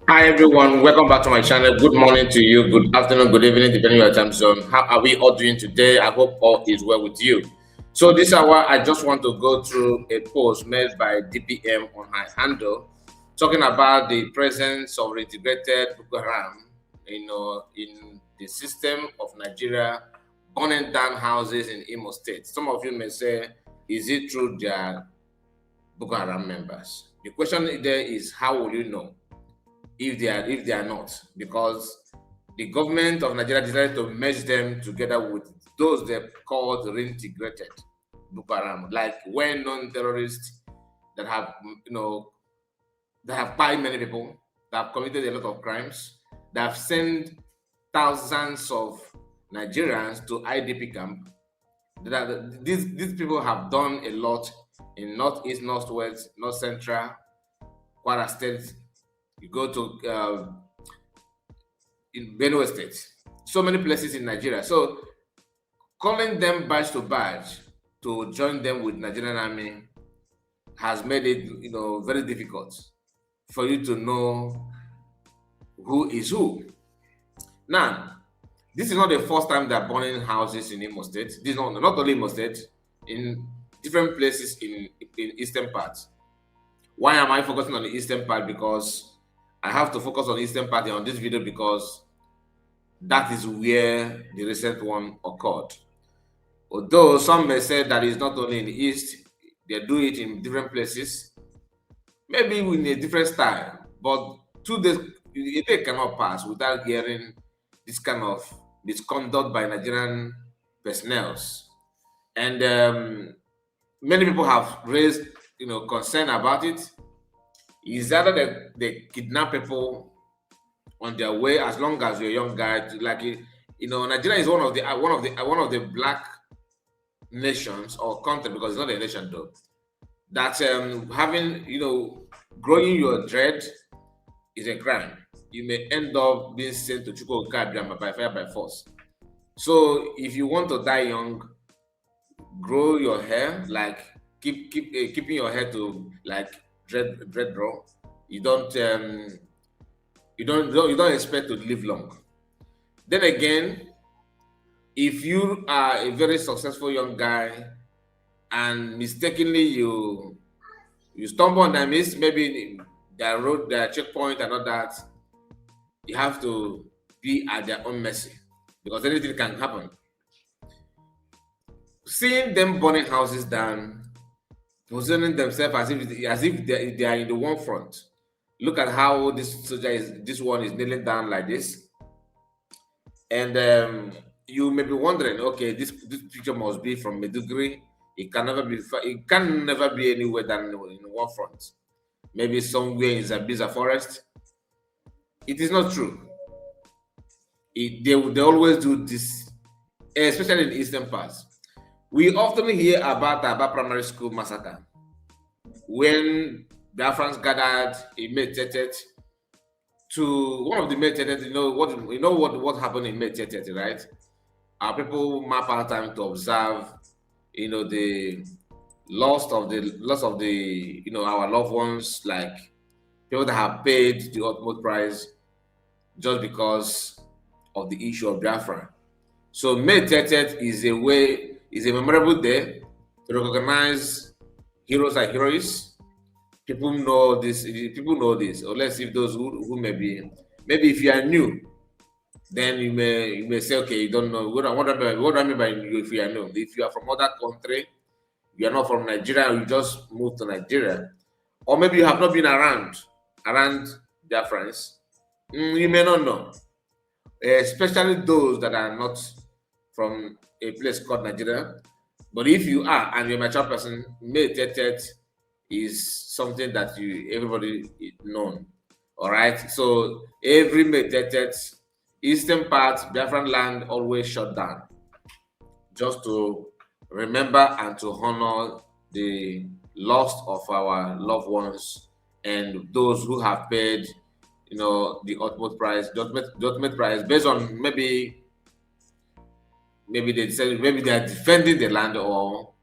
Hi everyone, welcome back to my channel. Good morning to you, good afternoon, good evening, depending on your time zone. How are we all doing today? I hope all is well with you. So this hour, I just want to go through a post made by DPM on her handle, talking about the presence of reintegrated Boko Haram, in the system of Nigeria, burning down houses in Imo State. Some of you may say, is it true they are Boko Haram members? The question there is, how will you know if they are not, because the government of Nigeria decided to merge them together with those they called reintegrated Boko Haram, like well-known terrorists that have that have killed many people, that have committed a lot of crimes, that have sent thousands of Nigerians to IDP camp. These people have done a lot in northeast, northwest, north central, Kwara State. You go to in Benue State, so many places in Nigeria. So calling them badge to badge to join them with Nigerian army has made it very difficult for you to know who is who. Now, this is not the first time they're burning houses in Imo State. This is not only Imo State, in different places in eastern parts. Why am I focusing on the eastern part? Because I have to focus on eastern part on this video because that is where the recent one occurred. Although some may say that it's not only in the east, they do it in different places, maybe in a different style. But 2 days, a day cannot pass without hearing this kind of misconduct by Nigerian personnel. And many people have raised concern about it. Is either that they kidnap people on their way, as long as you're a young guy, Nigeria is one of the black nations or country, because it's not a nation though, that having growing your dread is a crime. You may end up being sent to Chukwuka by fire by force. So if you want to die young, grow your hair, like keeping your hair to like dread draw. You don't expect to live long. Then again, if you are a very successful young guy and mistakenly you stumble on them, maybe their road, their checkpoint and all that, you have to be at their own mercy, because anything can happen. Seeing them burning houses down, positioning themselves as if they are in the one front. Look at how this one is kneeling down like this. And you may be wondering, okay, this picture must be from Meduguri. It can never be anywhere than in one front. Maybe somewhere in Zambiza forest. It is not true. They always do this, especially in the eastern parts. We often hear about the Aba Primary School massacre, when Biafrans gathered in May 30th to one of the May 30th. What happened in May 30th, right? Our people map out time to observe, the loss of the our loved ones, like people that have paid the utmost price just because of the issue of Biafra. So May 30th is a memorable day to recognize heroes and heroes. People know this. Or let's see if those who maybe if you are new, then you may say, okay, you don't know. What do I mean by if you are new? If you are from other country, you are not from Nigeria, you just moved to Nigeria, or maybe you have not been around their friends, you may not know. Especially those that are not from a place called Nigeria. But if you are and you're a mature person, May 30th is something that everybody known. All right. So every May 30th, eastern part, Biafran land always shut down, just to remember and to honor the loss of our loved ones and those who have paid, the ultimate price, based on maybe they decided, maybe they are defending the land, or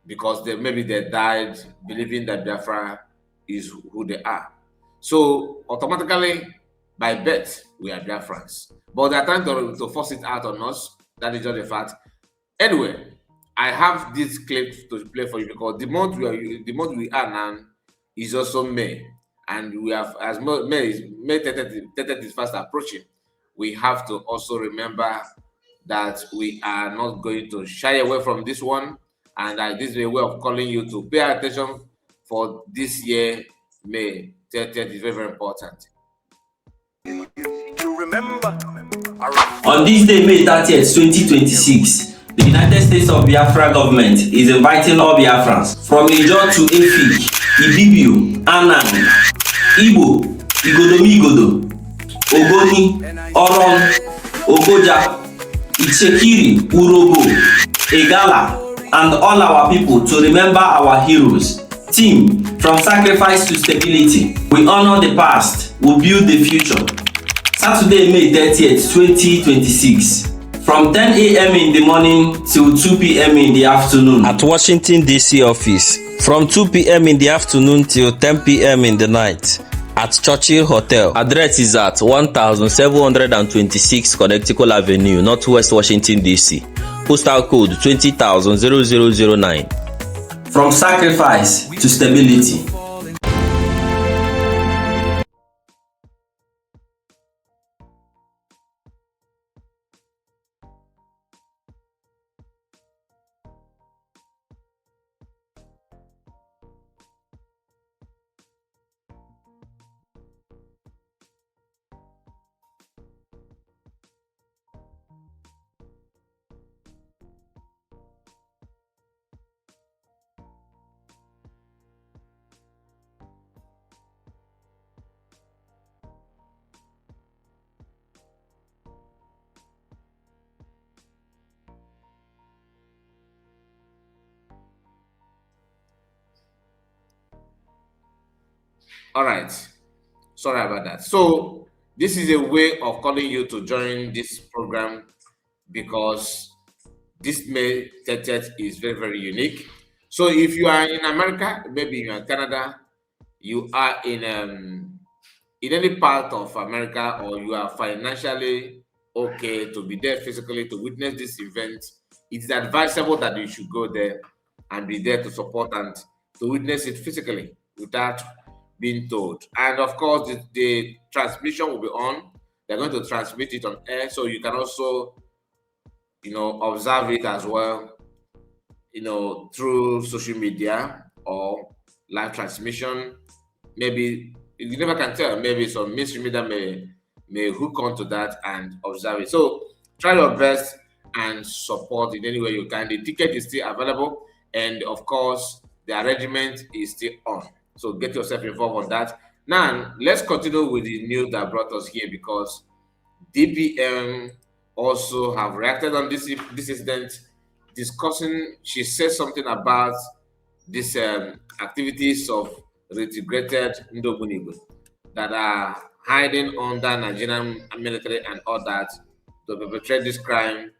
because they died believing that Biafra is who they are. So automatically by birth, we are Biafrans. But they're trying to force it out on us. That is just a fact. Anyway, I have this clip to play for you because the month we are now is also May, and we have, as May 30th is fast approaching, we have to also remember that we are not going to shy away from this one, and this is a way of calling you to pay attention for this year. May 30th is very, very important. On this day, May 30th, 2026, the United States of Biafra government is inviting all Biafrans from Ijo to Efik, Ibibio, Anan, Igbo, Igodomigodo, Ogoni, Oron, Ogoja, Ichekiri, Urobo, Egala, and all our people to remember our heroes. Team, from sacrifice to stability, we honor the past, we build the future. Saturday, May 30th, 2026, from 10 a.m. in the morning till 2 p.m. in the afternoon at Washington, D.C. office, from 2 p.m. in the afternoon till 10 p.m. in the night at Terr0ri Hotel. Address is at 1726 Connecticut Avenue, Northwest Washington, D.C. Postal code 20,009. From sacrifice to stability. All right. Sorry about that. So this is a way of calling you to join this program because this May 30th is very, very unique. So if you are in America, maybe you are in Canada, you are in any part of America, or you are financially okay to be there physically to witness this event, it is advisable that you should go there and be there to support and to witness it physically without being told. And of course, the transmission will be on. They're going to transmit it on air, so you can also, observe it as well, through social media or live transmission. Maybe you never can tell. Maybe some mainstream media may hook onto that and observe it. So try your best and support in any way you can. The ticket is still available, and of course, the arrangement is still on. So get yourself involved on that. Now, let's continue with the news that brought us here, because DPM also have reacted on this incident, discussing. She said something about these activities of Reintegrated Ndobunibu that are hiding under Nigerian military and all that to perpetrate this crime,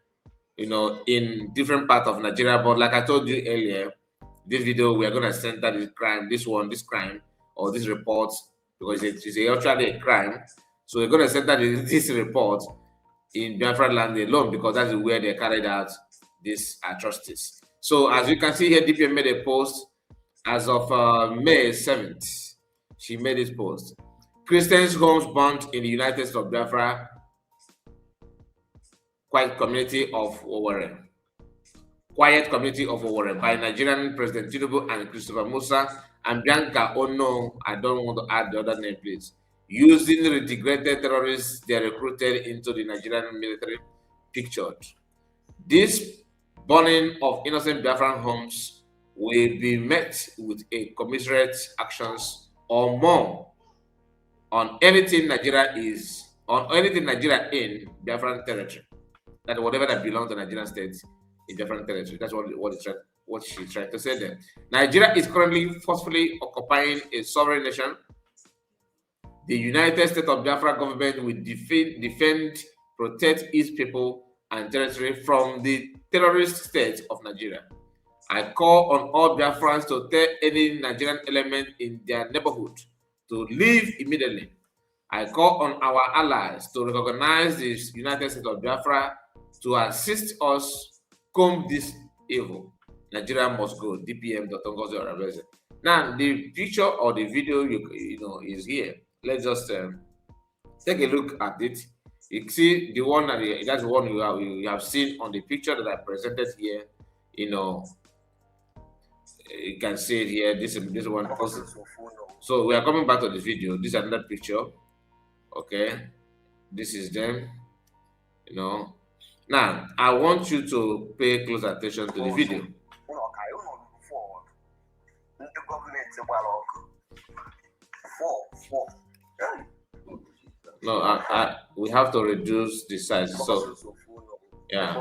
in different parts of Nigeria. But like I told you earlier, this video, we are going to center this crime, this crime, or this report, because it's actually a crime. So we're going to center this report in Biafran land alone, because that is where they carried out these atrocities. So as you can see here, DPM made a post as of May 7th. She made this post. Christians' homes burnt in the United States of Biafra, quiet community of Owerri by Nigerian President Tinubu and Christopher Musa and Bianca Ono. I don't want to add the other name, please. Using reintegrated terrorists they recruited into the Nigerian military pictured. This burning of innocent Biafran homes will be met with a commiserate actions or more on anything Nigeria in Biafran territory. That whatever that belongs to Nigerian states in different territory. That's what she's trying to say there. Nigeria is currently forcefully occupying a sovereign nation. The United States of Biafra government will defend, protect its people and territory from the terrorist state of Nigeria. I call on all Biafrans to tell any Nigerian element in their neighborhood to leave immediately. I call on our allies to recognize the United States of Biafra to assist us comb this evil. Nigeria must go. DPM. Now, the picture or the video you know is here. Let's just take a look at it. You see the one that's the one you have seen on the picture that I presented here. You know, you can see it here. This one. So we are coming back to the video. This is another picture. Okay, this is them. You know, now I want you to pay close attention to the video. No, we have to reduce the size. So yeah.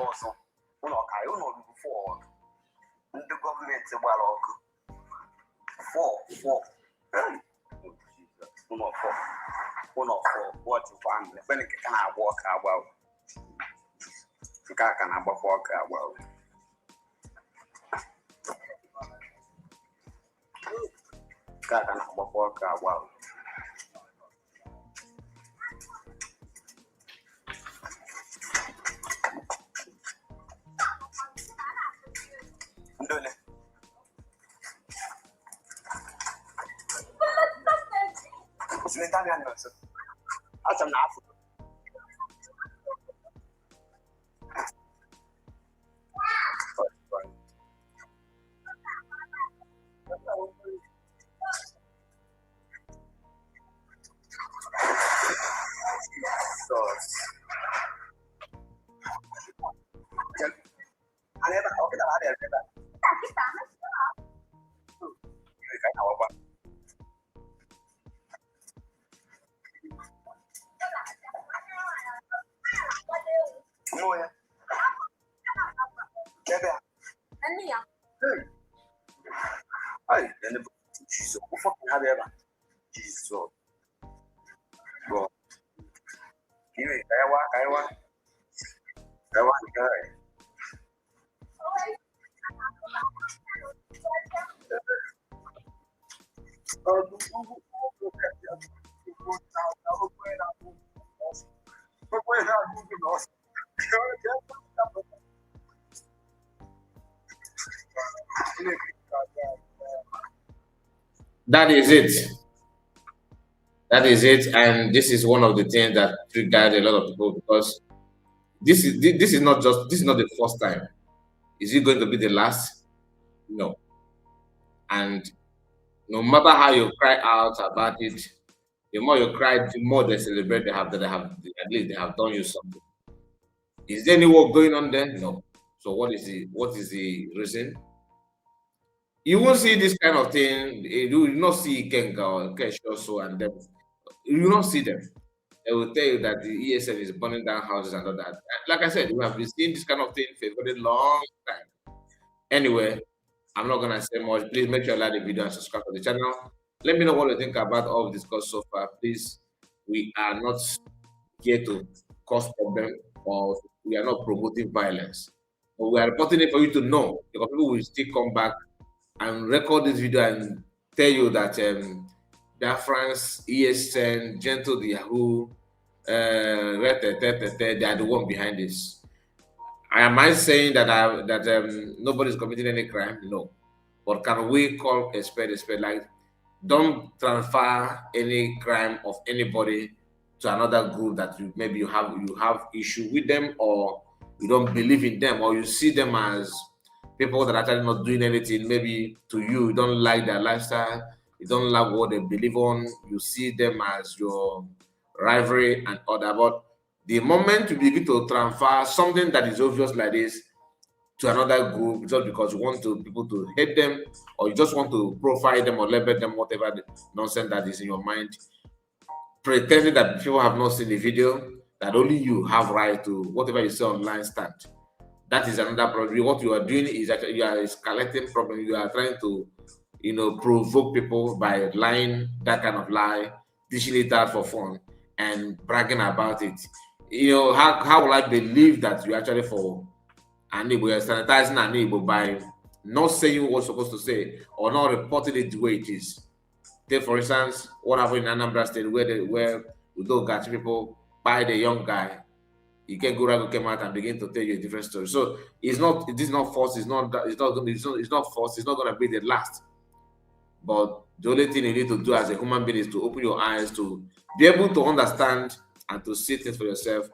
That is it. That is it, and this is one of the things that triggered a lot of people because this is not the first time. Is it going to be the last? No. And no matter how you cry out about it, the more you cry, the more they celebrate. At least they have done you something. Is there any work going on there? No. So what is the reason? You won't see this kind of thing. You will not see Kenga or Keshoso and them. You will not see them. They will tell you that the ESN is burning down houses and all that. Like I said, we have been seeing this kind of thing for a very long time. Anyway, I'm not gonna say much. Please make sure you like the video and subscribe to the channel. Let me know what you think about all of this discussed so far. Please, we are not here to cause problem or we are not promoting violence. But we are reporting it for you to know because people will still come back and record this video and tell you that Biafran's ESN, Gentle the Yahoo, they are the one behind this. Am I saying that nobody's committing any crime? No. But can we call a spade a spade? Like, don't transfer any crime of anybody to another group that you have issue with them, or you don't believe in them, or you see them as people that are actually not doing anything. Maybe to you don't like their lifestyle, you don't like what they believe on, you see them as your rivalry and other. But the moment you begin to transfer something that is obvious like this to another group just because you want people to hate them, or you just want to profile them or label them, whatever the nonsense that is in your mind, pretending that people have not seen the video, that only you have right to whatever you say online stand. That is another problem. What you are doing is actually you are escalating problem. You are trying to, provoke people by lying that kind of lie, dishing it out for fun, and bragging about it. How will I believe that you actually for an Igbo, you're sanitizing an Igbo by not saying what you're supposed to say or not reporting it the way it is? Take for instance, what happened in Anambra State where We don't catch people by the young guy. You can go right, come out and begin to tell you a different story. So it's not, it is not forced. It's not forced. It's not going to be the last. But the only thing you need to do as a human being is to open your eyes to be able to understand and to see things for yourself.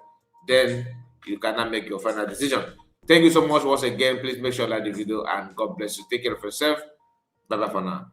Then you cannot make your final decision. Thank you so much once again. Please make sure you like the video and God bless you. Take care of yourself. Bye bye for now.